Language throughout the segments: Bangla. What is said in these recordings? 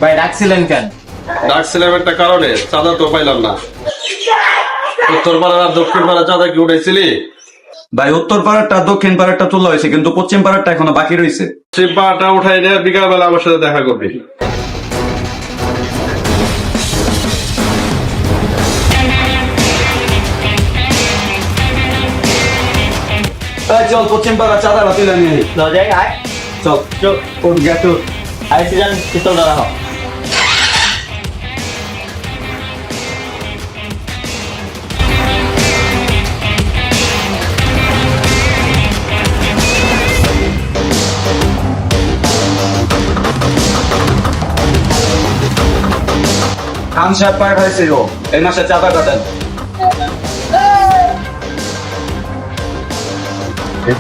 ভাই ডাকছিলেন কেন? ডাকছিলাম একটা কারণে, চাঁদা তো পাইলাম না। উত্তর পাড়া আর দক্ষিণ পাড়া চাঁদা কি উঠাইছিলি? ভাই উত্তর পাড়ারটা দক্ষিণ পাড়ারটা তোলা হয়েছে, কিন্তু পশ্চিম পাড়ারটা এখনো বাকি রয়েছে। সেই পাটা উঠাই নিয়ে বিকাল বেলা আমার সাথে দেখা করবি। চল পশ্চিম পাড়া চাঁদাটা তুলে নিয়ে যাই আয় চল। উঠ গেট আই সিজন পিস্তল ধরা হোক। খান সাহেব পার হয়েছে গো, এই মাসে চাঁদা কাটেন। এই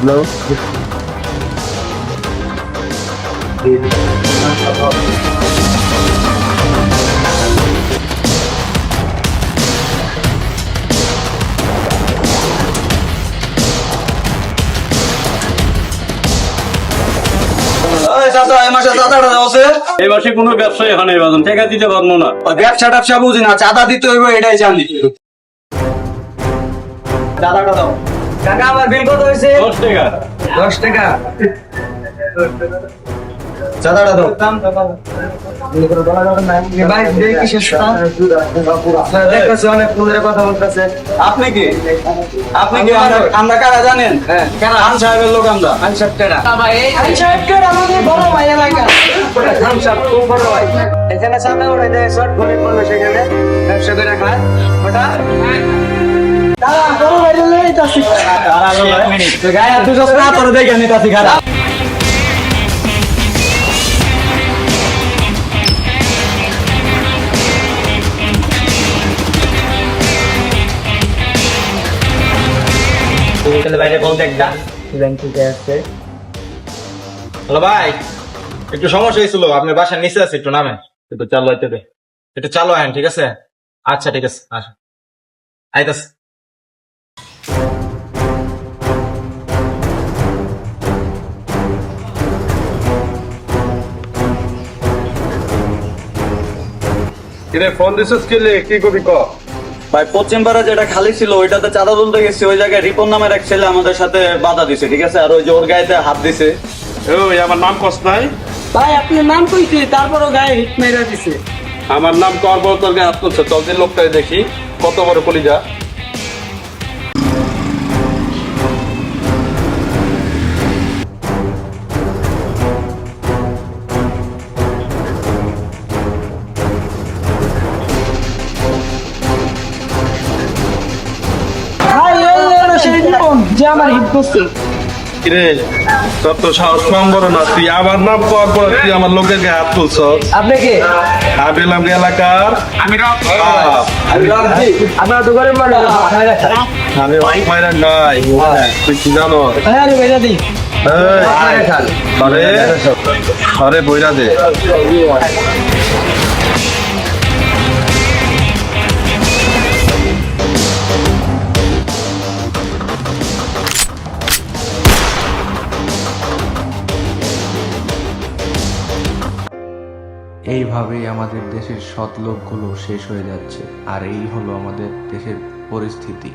মাসে চাঁদাটা দেওয়া আছে। এই মাসে কোনো ব্যবসায়ী এখানে বাজন টাকা দিতে পারবো না। ওই ব্যবসা ট্যাবসা বুঝি না, চাঁদা দিতে হইব এটাই জানি। চাঁদাটা দাও। কাকা আমার বিল কত হয়েছে? 10 টাকা। 10 টাকা। চাঁদাটা দাও। ভাই দেখি শেষ দেখতেছি অনেক ফুলের কথা বলতেছে। আপনি কি আমরা কারা জানেন? খান সাহেবের লোক আমরা। খান সাহেব কেডা? আমাদের বড় ভাই এলাকা। খান সাহেব খুব বড় ভাই। এখানে সামনে উঠে যায় শর্ট গরিব মানুষ সেখানে ব্যবসা করে খায় ওটা। বড় ভাই লইতাছি। গায়ে হাত দুজস না তোর দেখে নিতাছি খারাপ। বাইরে বলতে একটা ব্যাংকে আসছে। হ্যালো ভাই, একটু সমস্যা হয়েছিল, আপনার বাসার নিচে আছে, একটু নামেন। একটু চালু আইতে দে, একটু চালু আইন, ঠিক আছে? আচ্ছা ঠিক আছে, আসেন আইতাছে। কিরে ফোন দিছিস কি করবি ক? ভাই পশ্চিম পাড়া যেটা খালি ছিল ওইটাতে চাঁদা তুলতে গেছি, ওই জায়গায় রিপন নামের এক ছেলে আমাদের সাথে বাধা দিছে, ঠিক আছে? আর ওই যে ওর গায়েতে হাত দিছে। ওই আমার নাম কস নাই? ভাই আপনি নাম কইছি, তারপরও গায়ে হিট মেরা দিছে। আমার নাম কর বল, তোর গায়ে হাত তুলছে। চল যে লোকটাই দেখি কত বড় কলিজা। ভাই এই হলো সেই জীবন যে আমার হিট করছে। কিরে তোর তো সাহস কম বড় না, তুই আমার নাম কর বল, তুই আমার লোকের গায়ে হাত তুলছস। আপনি কি? আমি এলাম এলাকার আপনার দোকানে মানে আমি মাইরা নাই, তুই কি জানো? আরে বেজা দি আরে আরে বইরা দে। এইভাবেই আমাদের দেশের সৎ লোকগুলো শেষ হয়ে যাচ্ছে, আর এই হলো আমাদের দেশের পরিস্থিতি।